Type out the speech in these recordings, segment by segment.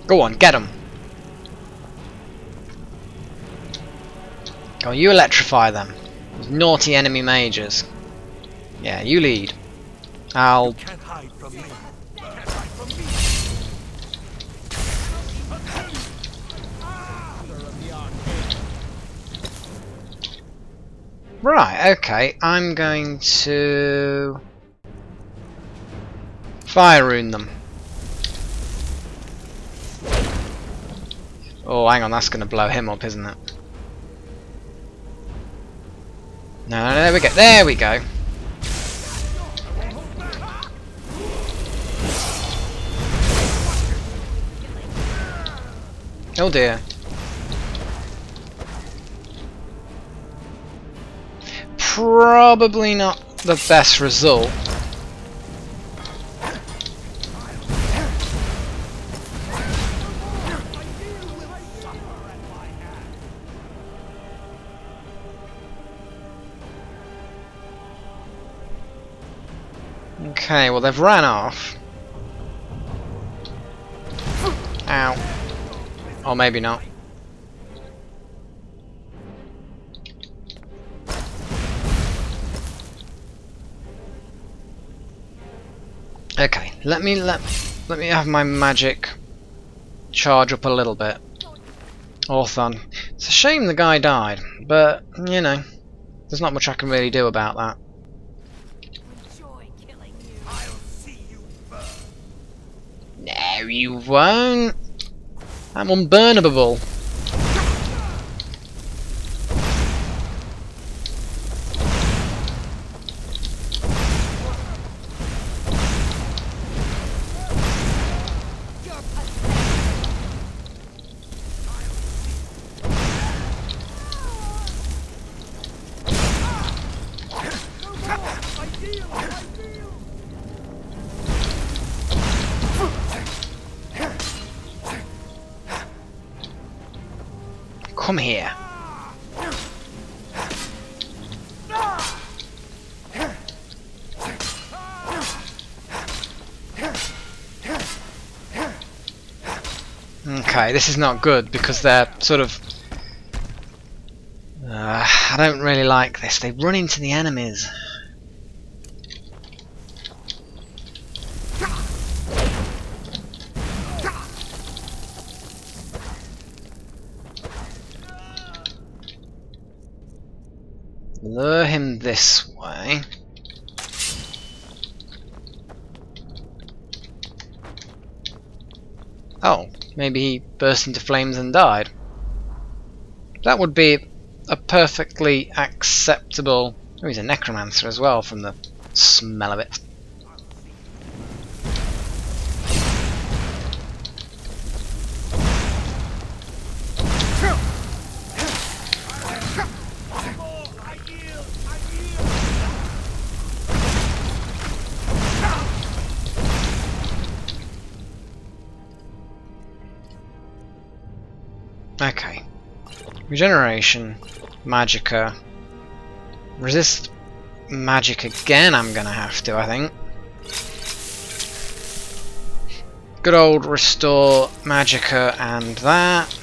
Go on, get them. Go on, you electrify them. Those naughty enemy mages. Yeah, you lead. I'll... Can't hide from me. Right, okay, I'm going to... Fire rune them. Oh, hang on, that's going to blow him up, isn't it? No, there we go, there we go. Oh dear. Probably not the best result. Okay, well they've ran off. Ow. Or maybe not. Okay, let me have my magic charge up a little bit. Orthon. It's a shame the guy died, but you know, there's not much I can really do about that. I'll see you burn. No, you won't. I'm unburnable. Come here. Okay, this is not good because they're sort of... I don't really like this. They run into the enemies. Lure him this way. Oh, maybe he burst into flames and died. That would be a perfectly acceptable... Oh, he's a necromancer as well from the smell of it. Okay. Regeneration, Magicka. Resist magic again, I'm gonna have to, I think. Good old restore Magicka and that.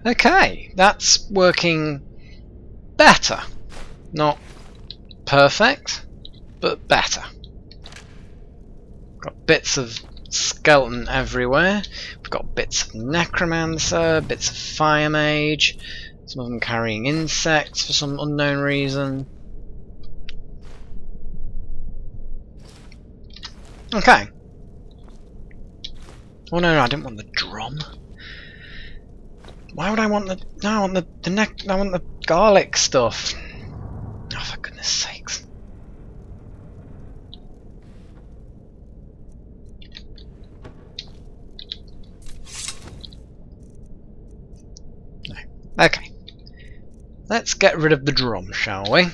Okay, that's working better. Not perfect, but better. Got bits of skeleton everywhere. We've got bits of necromancer, bits of fire mage, some of them carrying insects for some unknown reason. Okay. Oh no, I didn't want the drum. Why would I want the... No, I want I want the garlic stuff. Oh, for goodness sakes. Let's get rid of the drum, shall we?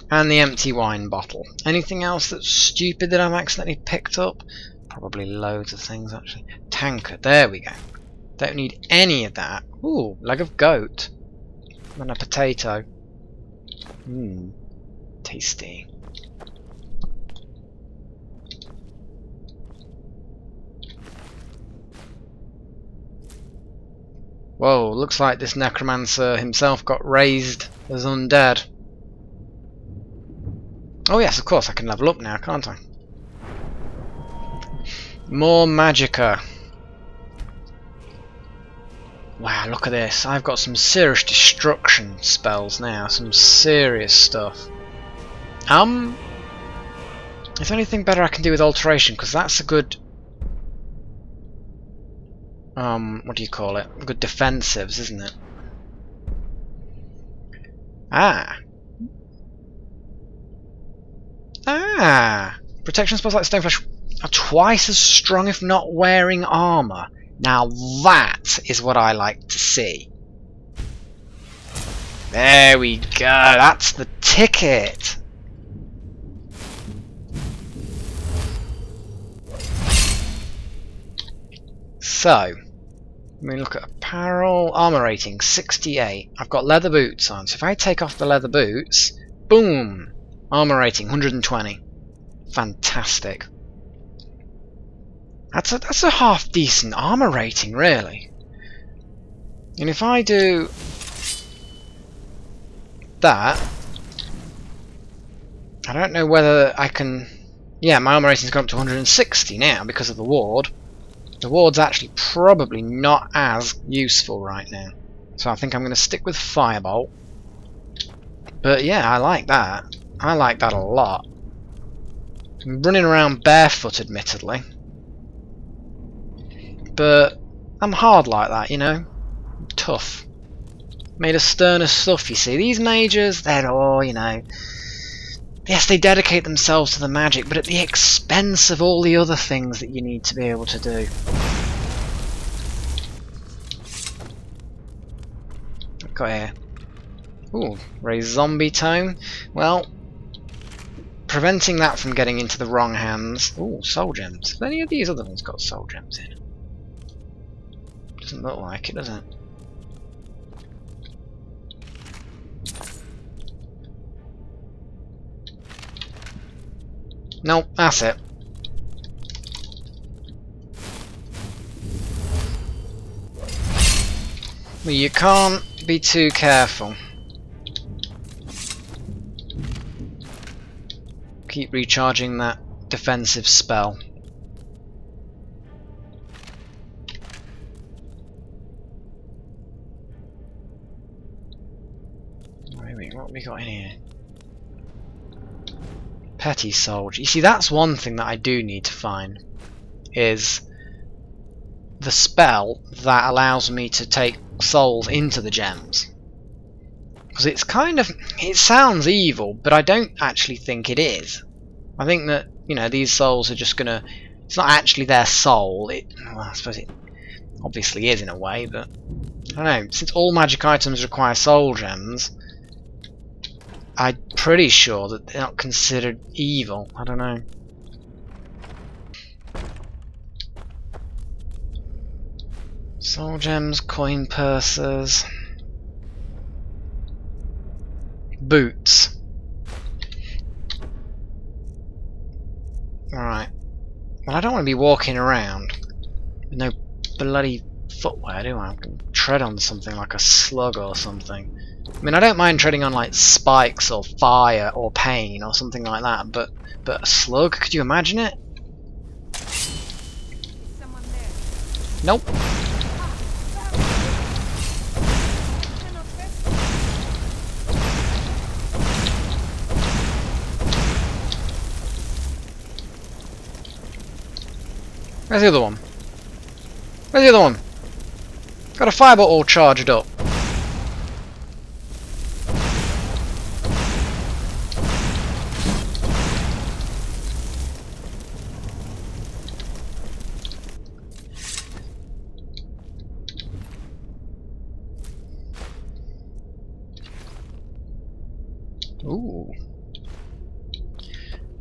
And the empty wine bottle. Anything else that's stupid that I've accidentally picked up? Probably loads of things, actually. Tankard, there we go. Don't need any of that. Ooh, leg of goat. And a potato. Mmm, tasty. Whoa, looks like this necromancer himself got raised as undead. Oh yes, of course, I can level up now, can't I? More magicka. Wow, look at this. I've got some serious destruction spells now. Some serious stuff. Is there anything better I can do with alteration? Because that's a good... what do you call it? Good defensives, isn't it? Ah! Protection spells like Stoneflesh are twice as strong if not wearing armour. Now that is what I like to see. There we go, that's the ticket! So, let me look at apparel. Armour rating, 68. I've got leather boots on, so if I take off the leather boots, boom! Armour rating, 120. Fantastic. That's a half decent armour rating, really. And if I do that, I don't know whether I can... Yeah, my armour rating's gone up to 160 now because of the ward. The ward's actually probably not as useful right now. So I think I'm going to stick with Firebolt. But yeah, I like that. I like that a lot. I'm running around barefoot, admittedly. But I'm hard like that, you know? I'm tough. Made of sterner stuff, you see. These mages, they're all, you know... Yes, they dedicate themselves to the magic, but at the expense of all the other things that you need to be able to do. What got here? Ooh, raise zombie tome. Well, preventing that from getting into the wrong hands. Ooh, soul gems. Have any of these other ones got soul gems in? Doesn't look like it, does it? Nope, that's it. Well, you can't be too careful. Keep recharging that defensive spell. Wait, what have we got in here? Petty soldier. You see, that's one thing that I do need to find, is the spell that allows me to take souls into the gems. Because it's kind of... it sounds evil, but I don't actually think it is. I think that, you know, these souls are just gonna... it's not actually their soul. Well, I suppose it obviously is in a way, but... I don't know. Since all magic items require soul gems, I'm pretty sure that they're not considered evil. I don't know. Soul gems, coin purses, boots. Alright. Well, I don't want to be walking around with no bloody footwear, do I? I can tread on something like a slug or something. I mean, I don't mind treading on like spikes or fire or pain or something like that, but a slug? Could you imagine it? Someone there. Nope. Where's the other one? Where's the other one? Got a fireball all charged up.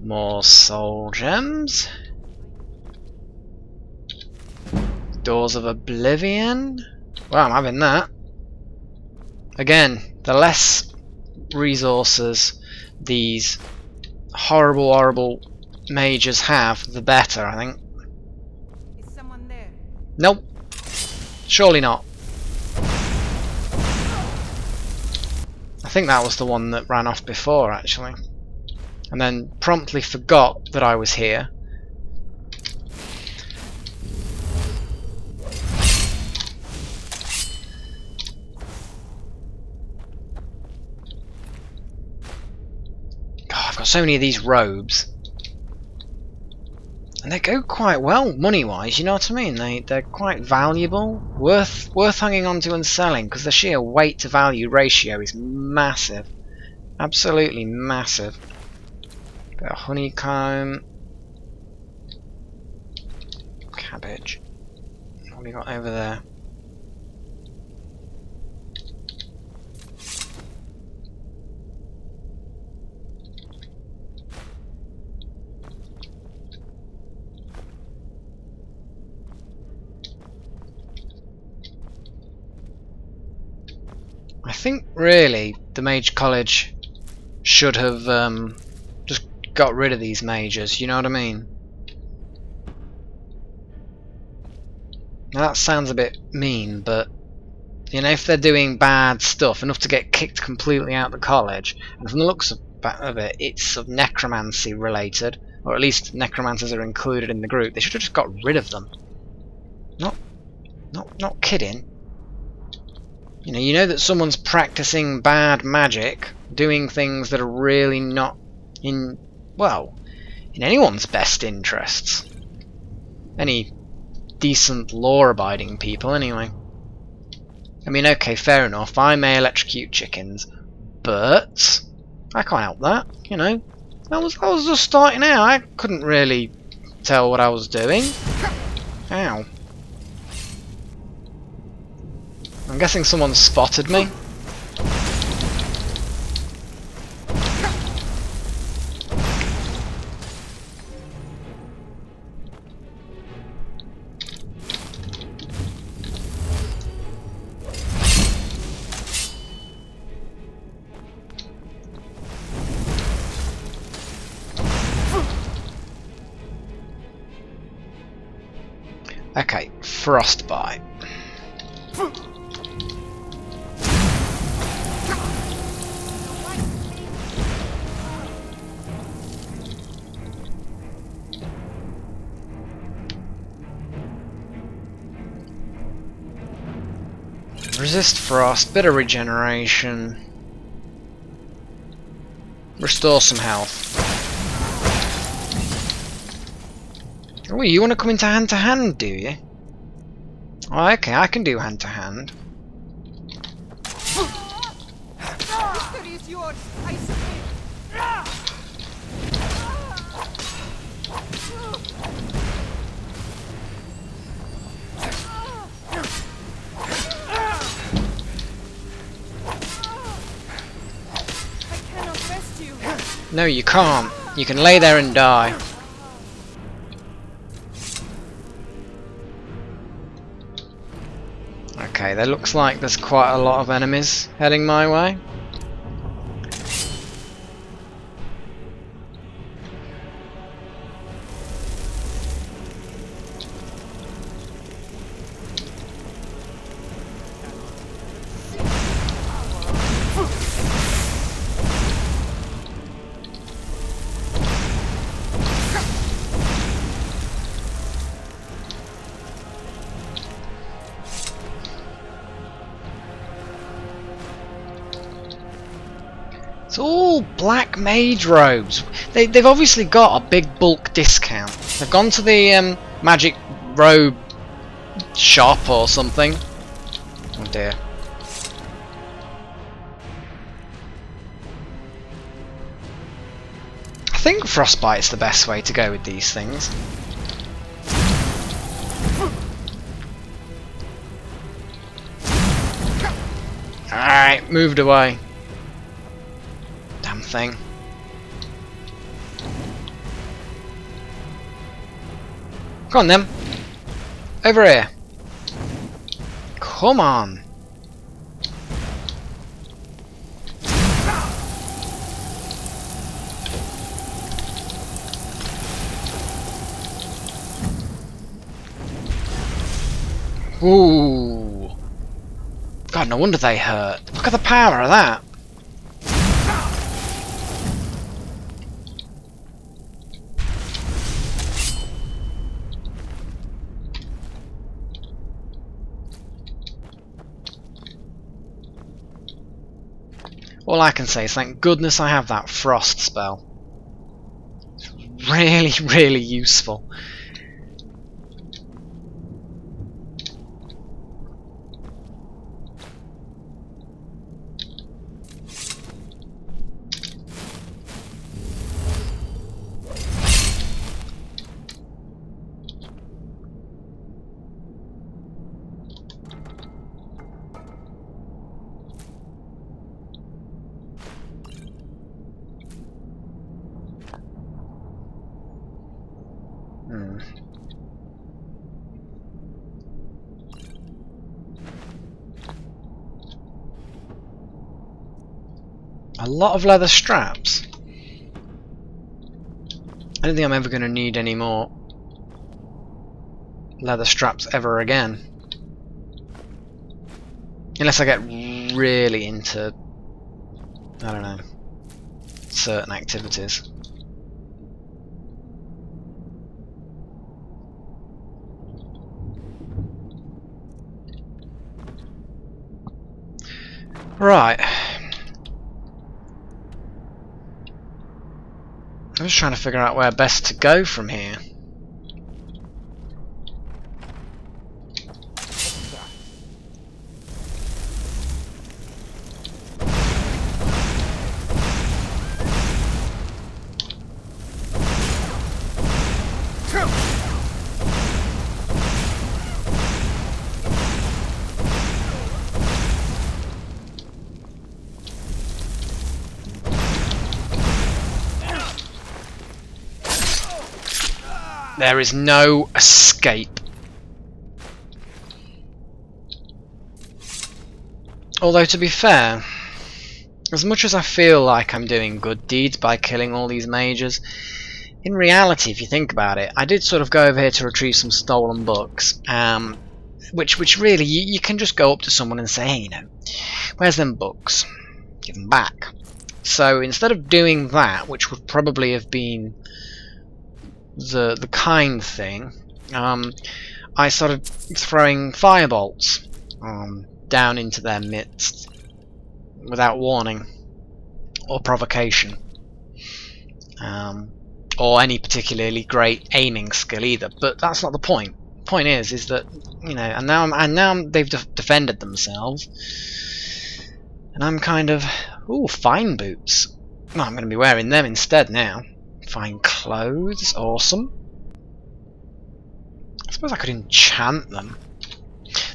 More soul gems. Doors of Oblivion. Well, I'm having that. Again, the less resources these horrible mages have, the better, I think. Is someone there? Nope. Surely not. I think that was the one that ran off before, actually. And then promptly forgot that I was here. God, I've got so many of these robes. And they go quite well money-wise, you know what I mean? They're quite valuable, worth hanging onto and selling, because the sheer weight to value ratio is massive. Absolutely massive. Bit of honeycomb. Cabbage. What have we got over there? I think really the Mage College should have just got rid of these mages, you know what I mean? Now that sounds a bit mean, but you know, if they're doing bad stuff enough to get kicked completely out of the college, and from the looks of it, it's sort of necromancy related, or at least necromancers are included in the group, they should have just got rid of them. Not kidding. You know that someone's practicing bad magic, doing things that are really not in, well, in anyone's best interests. Any decent law-abiding people, anyway. I mean, okay, fair enough, I may electrocute chickens, but I can't help that, you know. I was just starting out, I couldn't really tell what I was doing. Ow. I'm guessing someone spotted me. Okay, frostbite. Resist frost, bit of regeneration. Restore some health. Oh, you want to come into hand-to-hand, do you? Oh, okay, I can do hand-to-hand. Victory is yours, I submit. I cannot rest you. No, you can't. You can lay there and die. Okay, there looks like there's quite a lot of enemies heading my way. It's all black mage robes. They've obviously got a big bulk discount. They've gone to the magic robe shop or something. Oh dear. I think frostbite's the best way to go with these things. Alright, moved away. Damn thing. Come on then. Over here. Come on. Ooh. God, no wonder they hurt. Look at the power of that. All I can say is thank goodness I have that frost spell. It's really, really useful. A lot of leather straps. I don't think I'm ever going to need any more leather straps ever again. Unless I get really into, I don't know, certain activities. Right. I'm just trying to figure out where best to go from here. There is no escape. Although, to be fair, as much as I feel like I'm doing good deeds by killing all these mages, in reality, if you think about it, I did sort of go over here to retrieve some stolen books, which really, you can just go up to someone and say, hey, you know, where's them books? Give them back. So instead of doing that, which would probably have been the kind thing, I started throwing firebolts down into their midst without warning or provocation, or any particularly great aiming skill either. But that's not the point. The point is that, you know, and now they've defended themselves, and I'm kind of, ooh, fine boots. Well, I'm going to be wearing them instead now. Fine clothes, awesome. I suppose I could enchant them.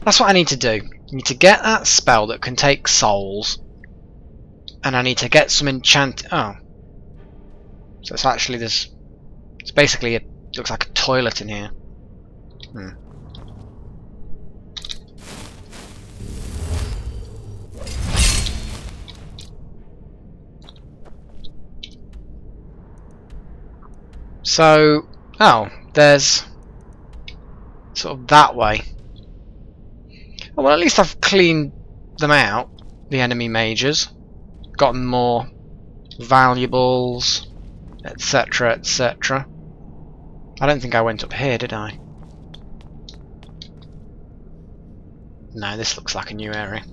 That's what I need to do. I need to get that spell that can take souls, and I need to get some enchant. Oh, so it's actually this. It's basically looks like a toilet in here. So, oh, there's sort of that way. Oh, well, at least I've cleaned them out, the enemy mages. Gotten more valuables, etc, etc. I don't think I went up here, did I? No, this looks like a new area.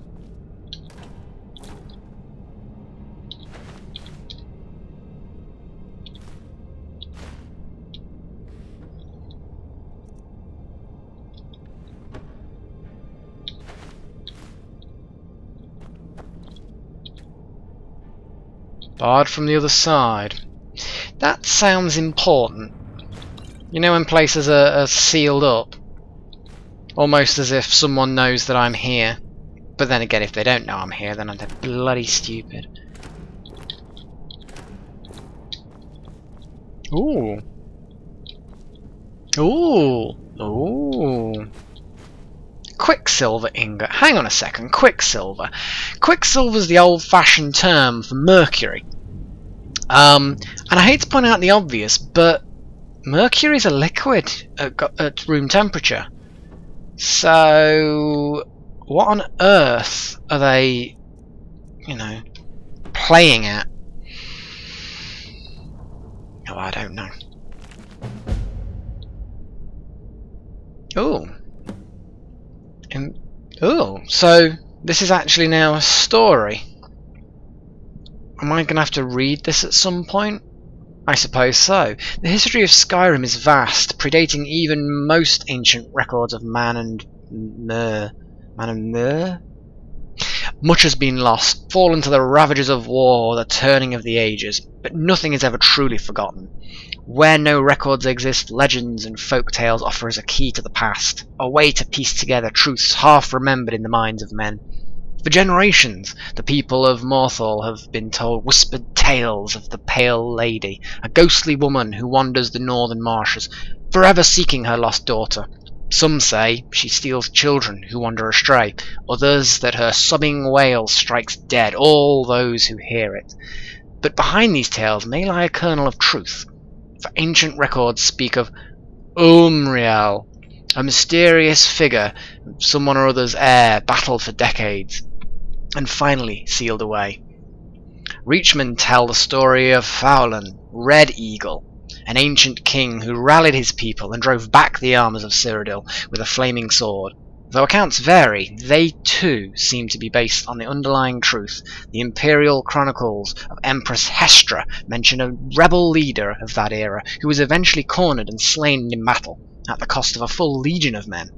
Barred from the other side. That sounds important. You know when places are sealed up? Almost as if someone knows that I'm here. But then again, if they don't know I'm here, then they're bloody stupid. Ooh. Ooh. Ooh. Quicksilver ingot. Hang on a second. Quicksilver. Quicksilver's the old-fashioned term for mercury. And I hate to point out the obvious, but mercury's a liquid at room temperature. So, what on earth are they, you know, playing at? Oh, I don't know. Ooh. Ooh, so this is actually now a story. Am I going to have to read this at some point? I suppose so. The history of Skyrim is vast, predating even most ancient records of man and mer. Much has been lost, fallen to the ravages of war or the turning of the ages, but nothing is ever truly forgotten. Where no records exist, legends and folk tales offer us a key to the past, a way to piece together truths half remembered in the minds of men. For generations, the people of Morthal have been told whispered tales of the Pale Lady, a ghostly woman who wanders the northern marshes, forever seeking her lost daughter. Some say she steals children who wander astray, others that her sobbing wail strikes dead all those who hear it. But behind these tales may lie a kernel of truth, for ancient records speak of Umriel, a mysterious figure, someone or other's heir, battled for decades, and finally sealed away. Reachmen tell the story of Faulen, Red Eagle, an ancient king who rallied his people and drove back the armies of Cyrodiil with a flaming sword. Though accounts vary, they too seem to be based on the underlying truth. The imperial chronicles of Empress Hestra mention a rebel leader of that era who was eventually cornered and slain in battle, at the cost of a full legion of men.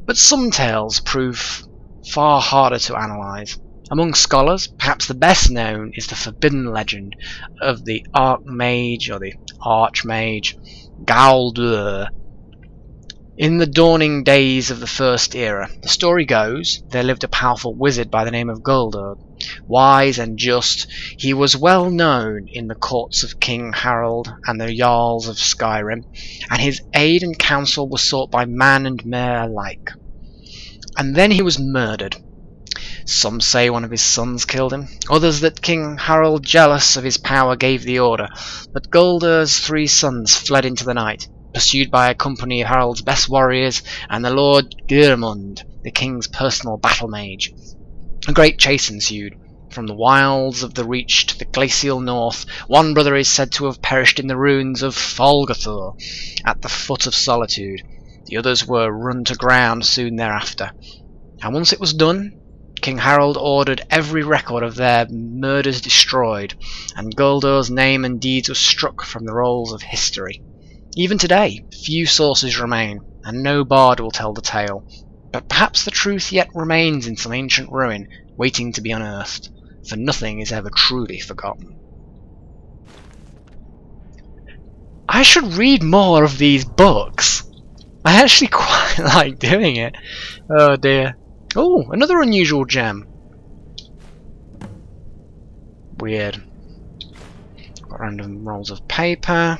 But some tales prove far harder to analyse. Among scholars, perhaps the best known is the forbidden legend of the Archmage Galdur. In the dawning days of the First Era, the story goes, there lived a powerful wizard by the name of Galdur. Wise and just, he was well known in the courts of King Harold and the Jarls of Skyrim, and his aid and counsel were sought by man and mare alike. And then he was murdered. Some say one of his sons killed him, others that King Harold, jealous of his power, gave the order, but Galdur's 3 sons fled into the night, pursued by a company of Harold's best warriors and the Lord Geirmund, the king's personal battle mage. A great chase ensued. From the wilds of the Reach to the glacial north, one brother is said to have perished in the ruins of Folgothr, at the foot of Solitude. The others were run to ground soon thereafter. And once it was done, King Harold ordered every record of their murders destroyed, and Galdur's name and deeds were struck from the rolls of history. Even today, few sources remain, and no bard will tell the tale, but perhaps the truth yet remains in some ancient ruin, waiting to be unearthed, for nothing is ever truly forgotten. I should read more of these books. I actually quite like doing it. Oh dear. Oh, another unusual gem. Weird. Got random rolls of paper.